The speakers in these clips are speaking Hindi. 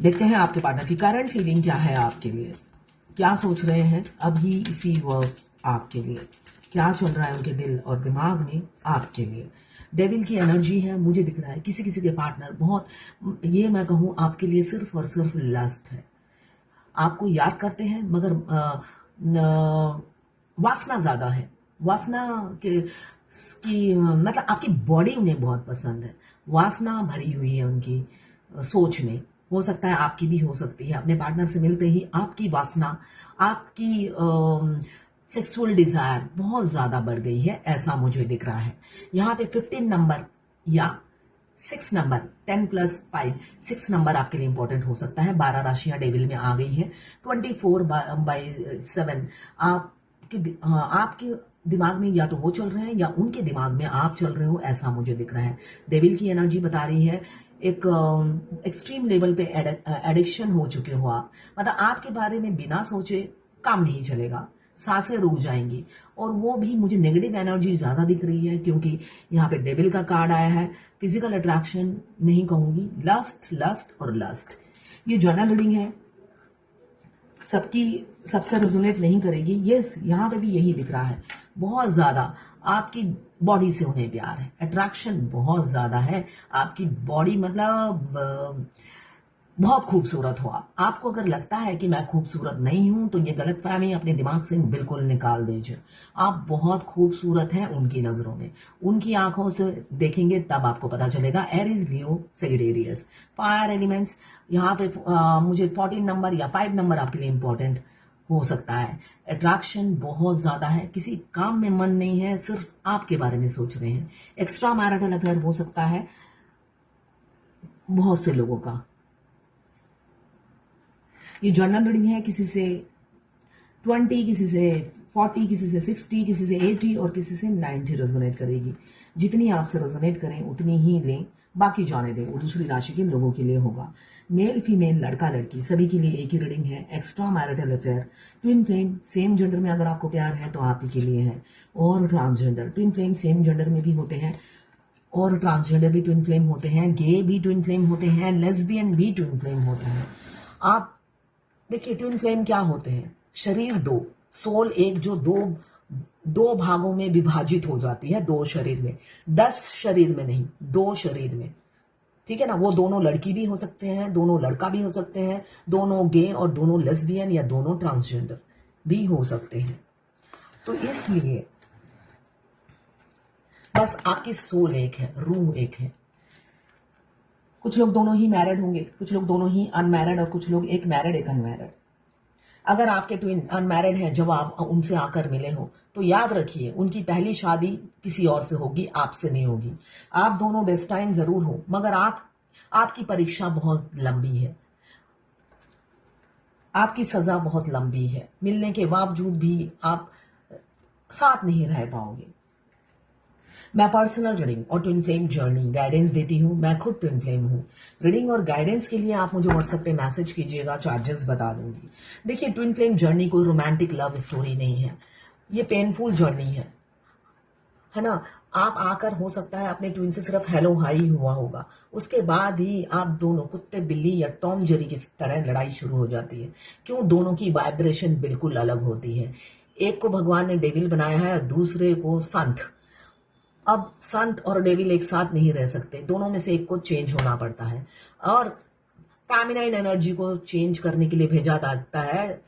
देखते हैं आपके पार्टनर की करंट फीलिंग क्या है आपके लिए, क्या सोच रहे हैं अभी इसी वक्त आपके लिए, क्या चल रहा है उनके दिल और दिमाग में आपके लिए। डेविल की एनर्जी है, मुझे दिख रहा है किसी किसी के पार्टनर बहुत, ये मैं कहूँ आपके लिए सिर्फ और सिर्फ लस्ट है। आपको याद करते हैं मगर वासना ज्यादा है। वासना के की मतलब आपकी बॉडी उन्हें बहुत पसंद है, वासना भरी हुई है उनकी सोच में। हो सकता है आपकी भी हो सकती है। अपने पार्टनर से मिलते ही आपकी वासना, आपकी सेक्सुअल डिजायर बहुत ज्यादा बढ़ गई है, ऐसा मुझे दिख रहा है। यहाँ पे 15 नंबर या 6 नंबर, 10+5, 6 नंबर आपके लिए इंपॉर्टेंट हो सकता है। 12 राशियां डेविल में आ गई हैं। 24/7 आपके दिमाग में या तो वो चल रहे हैं या उनके दिमाग में आप चल रहे हो, ऐसा मुझे दिख रहा है। डेविल की एनर्जी बता रही है एक एक्सट्रीम लेवल पे एडिक्शन हो चुके हो आप। मतलब आपके बारे में बिना सोचे काम नहीं चलेगा, सांसें रुक जाएंगी। और वो भी मुझे नेगेटिव एनर्जी ज्यादा दिख रही है, क्योंकि यहाँ पे डेविल का कार्ड आया है। फिजिकल अट्रैक्शन नहीं कहूंगी, लस्ट लस्ट और लस्ट। ये जर्नल रीडिंग है, सबकी सबसे रेजोनेट नहीं करेगी। ये यहाँ पे भी यही दिख रहा है, बहुत ज्यादा आपकी बॉडी से उन्हें प्यार है, अट्रैक्शन बहुत ज्यादा है। आपकी बॉडी मतलब बहुत खूबसूरत हो आप। आपको अगर लगता है कि मैं खूबसूरत नहीं हूं तो ये गलतफहमी अपने दिमाग से बिल्कुल निकाल दीजिए। आप बहुत खूबसूरत हैं उनकी नजरों में। उनकी आंखों से देखेंगे तब आपको पता चलेगा। एरीज, लियो, सेजिटेरियस, फायर एलिमेंट्स। यहाँ पे मुझे 14 नंबर या 5 नंबर आपके लिए इंपॉर्टेंट हो सकता है। अट्रैक्शन बहुत ज्यादा है, किसी काम में मन नहीं है, सिर्फ आपके बारे में सोच रहे हैं। एक्स्ट्रा मैरिटल अफेयर हो सकता है बहुत से लोगों का। ये जर्नल रीडिंग है, किसी से 20, किसी से 40, किसी से 60, किसी से 80 और किसी से 90 रेजोनेट करेगी। जितनी आपसे रेजोनेट करें उतनी ही लें, बाकी जाने दें, वो दूसरी राशि के लोगों के लिए होगा। मेल फीमेल, लड़का लड़की, सभी के लिए एक ही रीडिंग है। Extra marital affair, twin flame, same gender में अगर आपको प्यार है तो आप ही के लिए है। और transgender, twin flame same gender में भी होते हैं और ट्रांसजेंडर भी ट्विन फ्लेम होते हैं, गे भी ट्विन फ्लेम होते हैं, लेस्बियन भी ट्विन फ्लेम होते हैं। आप देखिए ट्विन फ्लेम क्या होते हैं, शरीर दो, सोल एक, जो दो दो भागों में विभाजित हो जाती है, 2 शरीर में, 10 शरीर में नहीं, 2 शरीर में। ठीक है ना। वो दोनों लड़की भी हो सकते हैं, दोनों लड़का भी हो सकते हैं, दोनों गे और दोनों लेस्बियन या दोनों ट्रांसजेंडर भी हो सकते हैं। तो इसलिए बस आपकी सोल एक है, रूह एक है। कुछ लोग दोनों ही मैरिड होंगे, कुछ लोग दोनों ही अनमैरिड और कुछ लोग एक मैरिड एक अनमैरिड। अगर आपके ट्विन अनमैरिड हैं, जब आप उनसे आकर मिले हो तो याद रखिए उनकी पहली शादी किसी और से होगी, आपसे नहीं होगी। आप दोनों डेस्टाइन जरूर हो, मगर आपकी परीक्षा बहुत लंबी है, आपकी सजा बहुत लंबी है। मिलने के बावजूद भी आप साथ नहीं रह पाओगे। मैं पर्सनल रीडिंग और ट्विन फ्लेम जर्नी गाइडेंस देती हूँ, मैं खुद ट्विन फ्लेम हूँ। रीडिंग और गाइडेंस के लिए आप मुझे व्हाट्सएप पे मैसेज कीजिएगा, चार्जेस बता दूंगी। देखिए ट्विन फ्लेम जर्नी कोई रोमांटिक लव स्टोरी नहीं है, ये पेनफुल जर्नी है ना। आप आकर हो सकता है अपने ट्विन से सिर्फ हेलो हाई हुआ होगा, उसके बाद ही आप दोनों कुत्ते बिल्ली या टॉम जेरी की तरह लड़ाई शुरू हो जाती है। क्यों? दोनों की वाइब्रेशन बिल्कुल अलग होती है। एक को भगवान ने डेविल बनाया है और दूसरे को संत। अब संत और डेविल एक साथ नहीं रह सकते, दोनों में से एक को चेंज होना पड़ता है। और फेमिनाइन एनर्जी को चेंज करने के लिए भेजा जाता है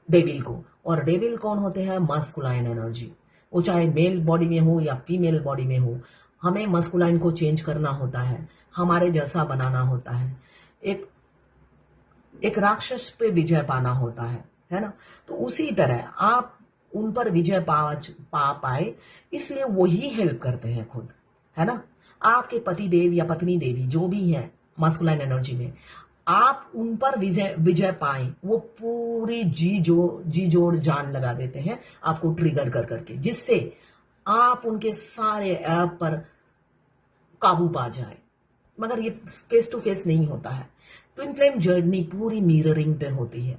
डेविल को। और डेविल कौन होते हैं? Masculine energy. वो चाहे मेल बॉडी में हो या फीमेल बॉडी में हो, हमें मस्कुलाइन को चेंज करना होता है, हमारे जैसा बनाना होता है, एक एक राक्षस पे विजय पाना होता है ना। तो उसी तरह आप उन पर विजय पा पाए, इसलिए वही हेल्प करते हैं खुद, है ना। आपके पति देव या पत्नी देवी जो भी है मास्कुलाइन एनर्जी में, आप उन पर विजय विजय पाए, वो पूरी जी जोड़ जान लगा देते हैं आपको ट्रिगर कर करके, जिससे आप उनके सारे ऐप पर काबू पा जाए। मगर ये फेस टू फेस नहीं होता है। ट्विन फ्लेम जर्नी पूरी मिररिंग पे होती है।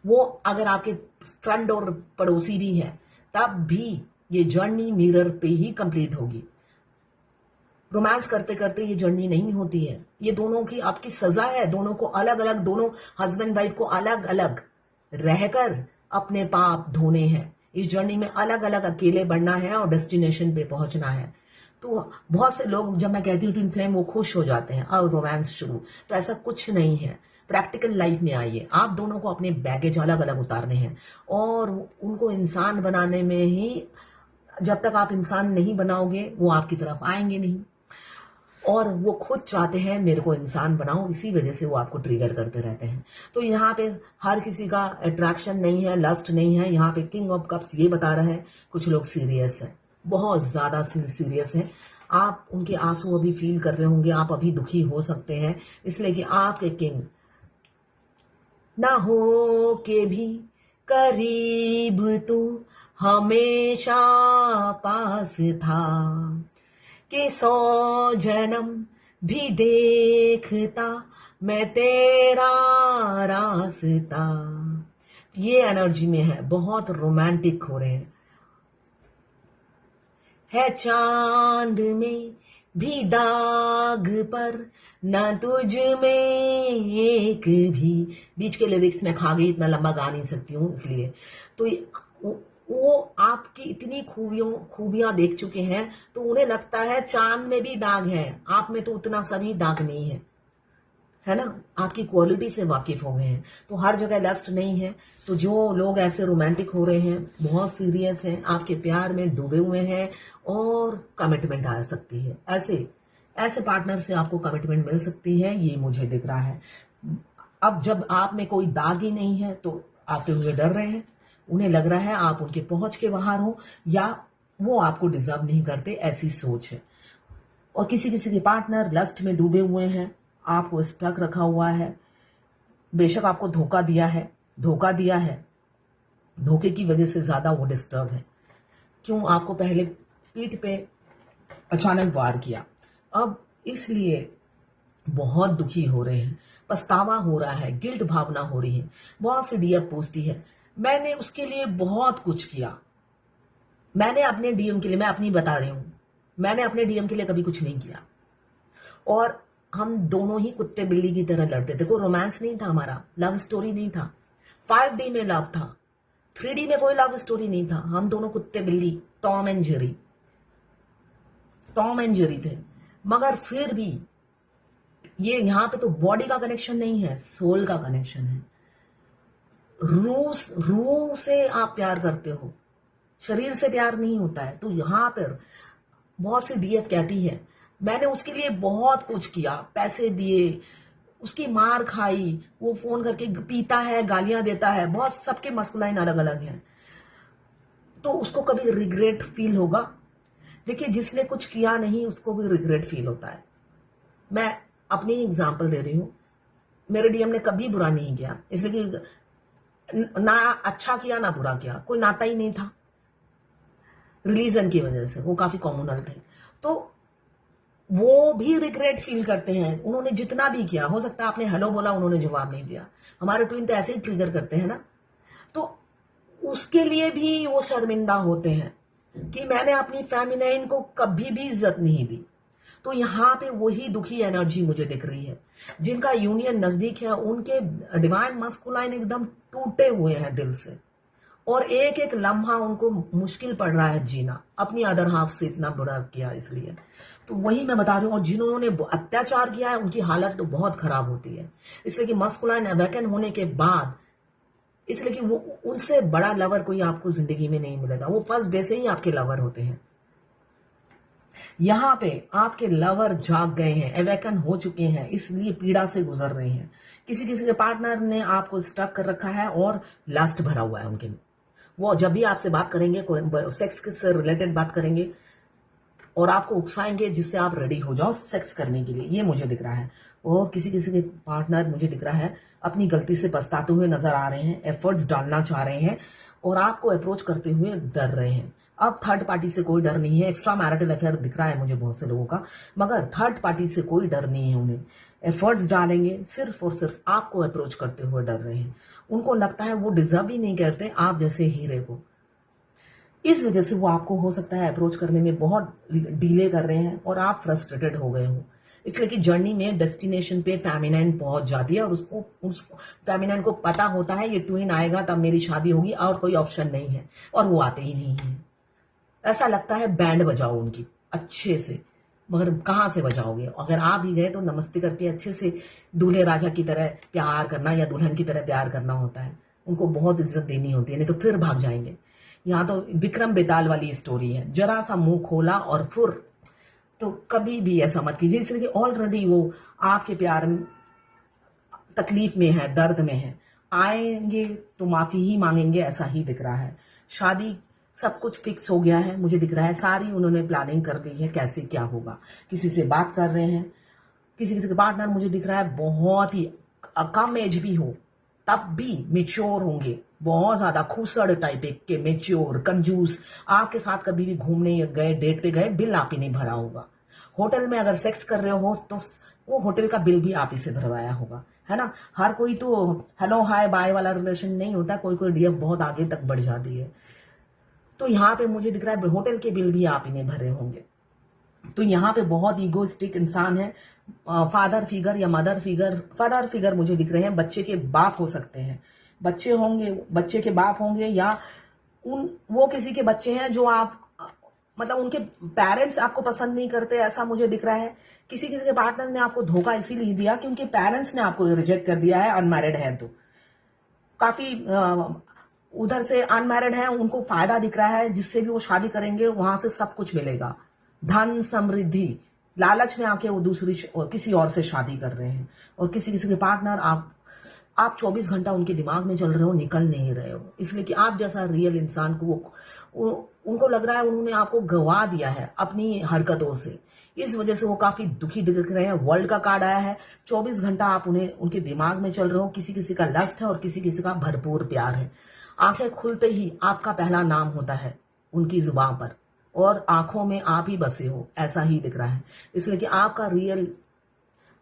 वो अगर आपके फ्रेंड और पड़ोसी भी है तब भी ये जर्नी मिरर पे ही कंप्लीट होगी। रोमांस करते करते ये जर्नी नहीं होती है, ये दोनों की आपकी सजा है। दोनों को अलग अलग, दोनों हस्बैंड वाइफ को अलग अलग रहकर अपने पाप धोने हैं। इस जर्नी में अलग अलग अकेले बढ़ना है और डेस्टिनेशन पे पहुंचना है। तो बहुत से लोग, जब मैं कहती हूँ ट्विन फ्लेम, वो खुश हो जाते हैं और रोमांस शुरू। तो ऐसा कुछ नहीं है। प्रैक्टिकल लाइफ में आइए, आप दोनों को अपने बैगेज अलग अलग उतारने हैं और उनको इंसान बनाने में ही, जब तक आप इंसान नहीं बनाओगे वो आपकी तरफ आएंगे नहीं। और वो खुद चाहते हैं मेरे को इंसान बनाओ, इसी वजह से वो आपको ट्रिगर करते रहते हैं। तो यहाँ पे हर किसी का अट्रैक्शन नहीं है, लस्ट नहीं है। यहाँ पे किंग ऑफ कप्स ये बता रहा है कुछ लोग सीरियस हैं, बहुत ज्यादा सीरियस हैं। आप उनके आंसू अभी फील कर रहे होंगे, आप अभी दुखी हो सकते हैं, इसलिए कि आपके किंग ना हो के भी करीब तू हमेशा पास था, कि 100 जन्म भी देखता मैं तेरा रास्ता। ये एनर्जी में है, बहुत रोमांटिक हो रहे हैं। है चांद में भी दाग पर न तुझ में एक भी। बीच के लिरिक्स में खा गई, इतना लंबा गा नहीं सकती हूँ इसलिए। तो वो आपकी इतनी खूबियां देख चुके हैं तो उन्हें लगता है चांद में भी दाग है, आप में तो उतना सभी दाग नहीं है ना। आपकी क्वालिटी से वाकिफ हो गए हैं, तो हर जगह लस्ट नहीं है। तो जो लोग ऐसे रोमांटिक हो रहे हैं, बहुत सीरियस हैं, आपके प्यार में डूबे हुए हैं और कमिटमेंट आ सकती है। ऐसे पार्टनर से आपको कमिटमेंट मिल सकती है, ये मुझे दिख रहा है। अब जब आप में कोई दाग ही नहीं है तो आते हुए डर रहे हैं, उन्हें लग रहा है आप उनके पहुंच के बाहर हो या वो आपको डिजर्व नहीं करते, ऐसी सोच है। और किसी किसी के पार्टनर लस्ट में डूबे हुए हैं, आपको स्टक रखा हुआ है। बेशक आपको धोखा दिया है, धोखे की वजह से ज्यादा वो डिस्टर्ब है। क्यों? आपको पहले पीठ पे अचानक वार किया, अब इसलिए बहुत दुखी हो रहे हैं, पछतावा हो रहा है, गिल्ट भावना हो रही है। बहुत सी डीएम पूछती है मैंने उसके लिए बहुत कुछ किया, मैंने अपने डीएम के लिए, मैं अपनी बता रही हूं, मैंने अपने डीएम के लिए कभी कुछ नहीं किया। और हम दोनों ही कुत्ते बिल्ली की तरह लड़ते थे, कोई रोमांस नहीं था, हमारा लव स्टोरी नहीं था। 5D में लव था, 3D में कोई लव स्टोरी नहीं था। हम दोनों कुत्ते बिल्ली, टॉम एंड जेरी थे। मगर फिर भी ये यहाँ पे तो बॉडी का कनेक्शन नहीं है, सोल का कनेक्शन है। रूह से आप प्यार करते हो, शरीर से प्यार नहीं होता है। तो यहाँ पर बहुत सी डीएफ कहती है मैंने उसके लिए बहुत कुछ किया, पैसे दिए, उसकी मार खाई, वो फोन करके पीता है, गालियां देता है, बहुत सबके मस्कुलाइन अलग अलग हैं। तो उसको कभी रिग्रेट फील होगा। देखिए, जिसने कुछ किया नहीं उसको भी रिग्रेट फील होता है। मैं अपनी एग्जांपल दे रही हूं, मेरे डीएम ने कभी बुरा नहीं किया, इसलिए कि ना अच्छा किया ना बुरा किया, कोई नाता ही नहीं था। रिलीजन की वजह से वो काफी कॉम्युनल थे, तो वो भी रिग्रेट फील करते हैं। उन्होंने जितना भी किया, हो सकता है आपने हेलो बोला, उन्होंने जवाब नहीं दिया। हमारे ट्विन तो ऐसे ही ट्रिगर करते हैं ना, तो उसके लिए भी वो शर्मिंदा होते हैं कि मैंने अपनी फेमिनाइन को कभी भी इज्जत नहीं दी। तो यहाँ पे वही दुखी एनर्जी मुझे दिख रही है। जिनका यूनियन नजदीक है उनके डिवाइन मस्कुलाइन एकदम टूटे हुए हैं दिल से, और एक एक लम्हा उनको मुश्किल पड़ रहा है जीना, अपनी अदर हाफ से इतना बुरा किया इसलिए। तो वही मैं बता रही हूँ। और जिन्होंने अत्याचार किया है उनकी हालत तो बहुत खराब होती है, इसलिए कि मस्कुलाइन अवेकन होने के बाद, इसलिए कि वो उनसे बड़ा लवर कोई आपको जिंदगी में नहीं मिलेगा। वो फर्स्ट डे से ही आपके लवर होते हैं। यहाँ पे आपके लवर जाग गए हैं, अवेकन हो चुके हैं, इसलिए पीड़ा से गुजर रहे हैं। किसी किसी के पार्टनर ने आपको स्टक कर रखा है और लास्ट भरा हुआ है उनके। वो जब भी आपसे बात करेंगे, सेक्स से रिलेटेड बात करेंगे और आपको उकसाएंगे जिससे आप रेडी हो जाओ सेक्स करने के लिए, ये मुझे दिख रहा है। और किसी किसी के पार्टनर मुझे दिख रहा है अपनी गलती से पछताते हुए नजर आ रहे हैं, एफर्ट्स डालना चाह रहे हैं और आपको अप्रोच करते हुए डर रहे हैं। अब थर्ड पार्टी से कोई डर नहीं है। एक्स्ट्रा मैरिटल अफेयर दिख रहा है मुझे बहुत से लोगों का, मगर थर्ड पार्टी से कोई डर नहीं है। उन्हें एफर्ट्स डालेंगे, सिर्फ और सिर्फ आपको अप्रोच करते हुए डर रहे हैं। उनको लगता है वो डिजर्व ही नहीं करते आप जैसे हीरे को। इस वजह से वो आपको हो सकता है अप्रोच करने में बहुत डिले कर रहे हैं और आप फ्रस्ट्रेटेड हो गए हो। इसलिए कि जर्नी में डेस्टिनेशन पे फेमिनाइन पहुंच जाती है और उसको फेमिनाइन को पता होता है ये ट्विन आएगा तब मेरी शादी होगी और कोई ऑप्शन नहीं है, और वो आते ही नहीं है। ऐसा लगता है बैंड बजाओ उनकी अच्छे से, मगर कहाँ से बजाओगे? अगर आ भी गए तो नमस्ते करके अच्छे से दूल्हे राजा की तरह प्यार करना या दुल्हन की तरह प्यार करना होता है। उनको बहुत इज्जत देनी होती है, नहीं तो फिर भाग जाएंगे। यहाँ तो विक्रम बेताल वाली स्टोरी है, जरा सा मुंह खोला और फुर। तो कभी भी ऐसा मत कीजिए, इसलिए कि ऑलरेडी वो आपके प्यार में तकलीफ में है, दर्द में है। आएंगे तो माफी ही मांगेंगे, ऐसा ही दिख रहा है। शादी सब कुछ फिक्स हो गया है, मुझे दिख रहा है सारी उन्होंने प्लानिंग कर ली है कैसे क्या होगा। किसी से बात कर रहे हैं, किसी किसी के पार्टनर मुझे दिख रहा है बहुत ही कम एज भी हो तब भी मेच्योर होंगे, बहुत ज्यादा खूसड़ टाइप के, मेच्योर, कंजूस। आपके साथ कभी भी घूमने गए, डेट पे गए, बिल आप ही नहीं भरा होगा। होटल में अगर सेक्स कर रहे हो तो वो होटल का बिल भी आप ही से भरवाया होगा, है ना। हर कोई तो हेलो हाय बाय वाला रिलेशन नहीं होता, कोई कोई डीएफ बहुत आगे तक बढ़ जाती है। तो यहाँ पे मुझे दिख रहा है होटल के बिल भी आप ही ने भरे होंगे। तो यहाँ पे बहुत ईगोइस्टिक इंसान है। फादर फिगर या मदर फिगर, फादर फिगर मुझे दिख रहे हैं, बच्चे के बाप हो सकते हैं, बच्चे होंगे, बच्चे के बाप होंगे, या वो किसी के बच्चे हैं जो आप मतलब उनके पेरेंट्स आपको पसंद नहीं करते, ऐसा मुझे दिख रहा है। किसी किसी के पार्टनर ने आपको धोखा इसीलिए दिया कि उनके पेरेंट्स ने आपको रिजेक्ट कर दिया है, अनमैरिड है तो। काफी उधर से अनमैरिड है, उनको फायदा दिख रहा है, जिससे भी वो शादी करेंगे वहां से सब कुछ मिलेगा, धन समृद्धि। लालच में आके वो किसी और से शादी कर रहे हैं। और किसी किसी के पार्टनर आप 24 घंटा उनके दिमाग में चल रहे हो, निकल नहीं रहे हो, इसलिए कि आप जैसा रियल इंसान को उनको लग रहा है उन्होंने आपको गवा दिया है अपनी हरकतों से। इस वजह से वो काफी दुखी दिख रहे हैं। वर्ल्ड का कार्ड आया है, 24 घंटा आप उनके दिमाग में चल रहे हो। किसी किसी का लस्ट है और किसी किसी का भरपूर प्यार है। आंखें खुलते ही आपका पहला नाम होता है उनकी जुबान पर, और आंखों में आप ही बसे हो, ऐसा ही दिख रहा है। इसलिए कि आपका रियल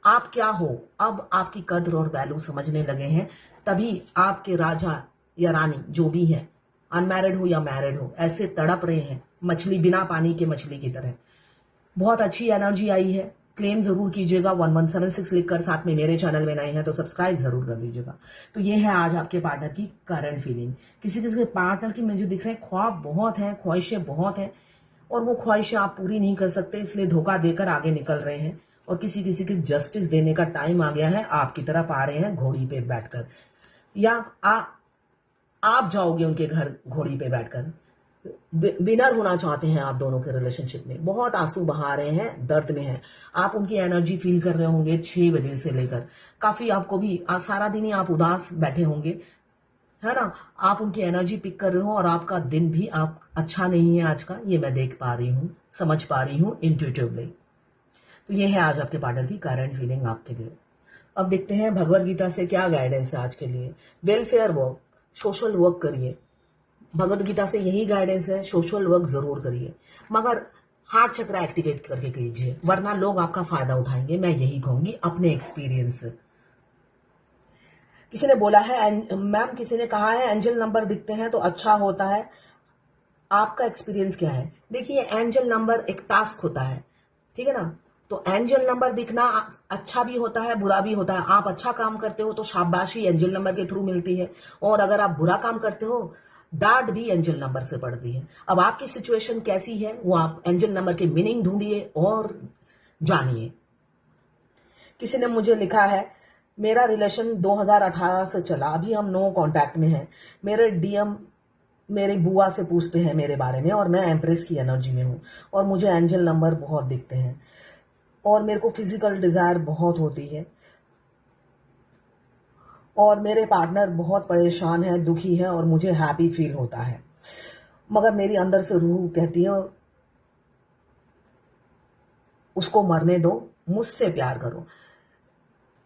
आप क्या हो, अब आपकी कद्र और वैल्यू समझने लगे हैं। तभी आपके राजा या रानी जो भी है, अनमैरिड हो या मैरिड हो, ऐसे तड़प रहे हैं मछली बिना पानी के, मछली की तरह। बहुत अच्छी एनर्जी आई है। क्लेम जरूर कीजिएगा 1176 लिखकर, साथ में मेरे चैनल में नए हैं तो सब्सक्राइब जरूर कर दीजिएगा। तो ये है आज आपके पार्टनर की करंट फीलिंग। किसी किसी के पार्टनर की मुझे दिख रहे हैं ख्वाब बहुत है, ख्वाहिशें बहुत है, और वो ख्वाहिशें आप पूरी नहीं कर सकते, इसलिए धोखा देकर आगे निकल रहे हैं। और किसी किसी की जस्टिस देने का टाइम आ गया है, आपकी तरफ आ रहे हैं घोड़ी पे बैठकर, या आप जाओगे उनके घर घोड़ी पे बैठकर। विनर होना चाहते हैं आप दोनों के रिलेशनशिप में, बहुत आंसू बहा रहे हैं, दर्द में हैं। आप उनकी एनर्जी फील कर रहे होंगे 6 बजे से लेकर, काफी आपको भी आज सारा दिन ही आप उदास बैठे होंगे, है ना। आप उनकी एनर्जी पिक कर रहे हो और आपका दिन भी आप अच्छा नहीं है आज का, ये मैं देख पा रही हूँ, समझ पा रही हूँ इंट्यूटिवली। तो ये है आज आपके पार्टनर की करंट फीलिंग आपके लिए। अब देखते हैं भगवत गीता से क्या गाइडेंस है आज के लिए। वेलफेयर वर्क, सोशल वर्क करिए, भगवत गीता से यही गाइडेंस है, सोशल वर्क जरूर करिए, मगर हार्ट चक्र एक्टिवेट करके कीजिए, वरना लोग आपका फायदा उठाएंगे, मैं यही कहूंगी अपने एक्सपीरियंस से। किसी ने बोला है मैम, किसी ने कहा है एंजल नंबर दिखते हैं तो अच्छा होता है, आपका एक्सपीरियंस क्या है? देखिए, एंजल नंबर एक टास्क होता है, ठीक है ना। तो एंजल नंबर दिखना अच्छा भी होता है, बुरा भी होता है। आप अच्छा काम करते हो तो शाबाशी एंजल नंबर के थ्रू मिलती है, और अगर आप बुरा काम करते हो डांट भी एंजल नंबर से पड़ती है। अब आपकी सिचुएशन कैसी है वो आप एंजल नंबर के मीनिंग ढूंढिए और जानिए। किसी ने मुझे लिखा है मेरा रिलेशन 2018 से चला, अभी हम नो कांटेक्ट में हैं। मेरे डीएम मेरी बुआ से पूछते हैं मेरे बारे में, और मैं एम्प्रेस की एनर्जी में हूँ, और मुझे एंजल नंबर बहुत दिखते हैं, और मेरे को फिजिकल डिजायर बहुत होती है, और मेरे पार्टनर बहुत परेशान है, दुखी है, और मुझे हैप्पी फील होता है, मगर मेरी अंदर से रूह कहती है उसको मरने दो, मुझसे प्यार करो।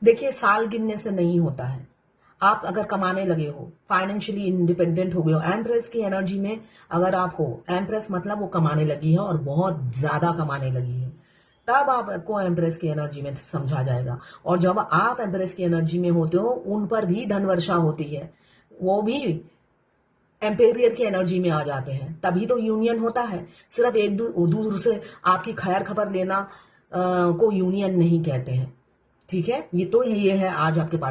देखिए, साल गिनने से नहीं होता है। आप अगर कमाने लगे हो, फाइनेंशियली इंडिपेंडेंट हो गए हो, एम्प्रेस की एनर्जी में अगर आप हो, एम्प्रेस मतलब वो कमाने लगी है और बहुत ज्यादा कमाने लगी है, तब आपको एम्प्रेस की एनर्जी में समझा जाएगा। और जब आप एम्प्रेस की एनर्जी में होते हो, उन पर भी धन वर्षा होती है, वो भी एम्पेरियर की एनर्जी में आ जाते हैं, तभी तो यूनियन होता है। सिर्फ एक दूर से आपकी खैर खबर लेना को यूनियन नहीं कहते हैं। ठीक है, ये है आज आपके पास